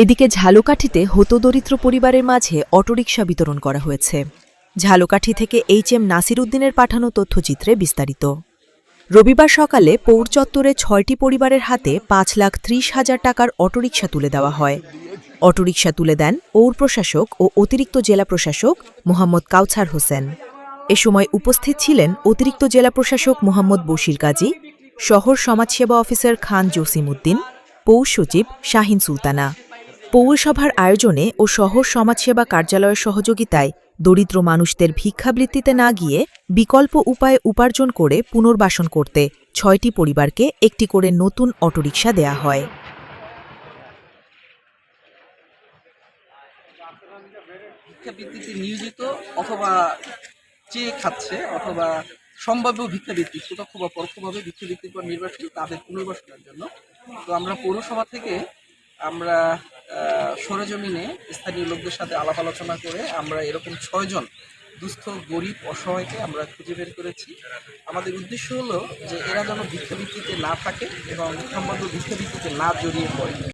এদিকে ঝালকাঠিতে হতদরিদ্র পরিবারের মাঝে অটোরিকশা বিতরণ করা হয়েছে। ঝালকাঠি থেকে এইচ.এম. নাসির উদ্দিনের পাঠানো তথ্যচিত্রে বিস্তারিত। রবিবার সকালে পৌর চত্বরে ৬টি পরিবারের হাতে ৫,৩০,০০০ টাকার অটোরিকশা তুলে দেওয়া হয়। অটোরিকশা তুলে দেন পৌর প্রশাসক ও অতিরিক্ত জেলা প্রশাসক মোহাম্মদ কাউছার হোসেন। এ সময় উপস্থিত ছিলেন অতিরিক্ত জেলা প্রশাসক মোহাম্মদ বশির কাজী, শহর সমাজসেবা অফিসার খান জসিম উদ্দিন, পৌর সচিব শাহিন সুলতানা। পৌরসভার আয়োজনে ও শহর সমাজসেবা কার্যালয়ের সহযোগিতায় দরিদ্র মানুষদের ভিক্ষাবৃত্তিতে না গিয়ে বিকল্প উপায়ে উপার্জন করে পুনর্বাসন করতে ৬টি পরিবারকে একটি করে নতুন অটোরিকশা দেয়া হয়। ভিক্ষাবৃত্তিতে নিয়োজিত অথবা চেয়ে খাচ্ছে অথবা সম্ভাব্য ভিক্ষাবৃত্তি প্রত্যক্ষ বা পরোক্ষভাবে ভিক্ষাবৃত্তির পর নির্ভরশীল তাদের পুনর্বাসনের জন্য তো আমরা পৌরসভা থেকে আমরা সরেজমিনে স্থানীয় লোকদের সাথে আলাপ আলোচনা করে আমরা এরকম ৬ জন দুস্থ গরিব অসহায়কে আমরা খুঁজে বের করেছি। আমাদের উদ্দেশ্য হলো যে এরা যেন ভিক্ষাবৃত্তিতে না থাকে এবং সম্ভাব্য ভিক্ষাবৃত্তিতে না জড়িয়ে পড়ে।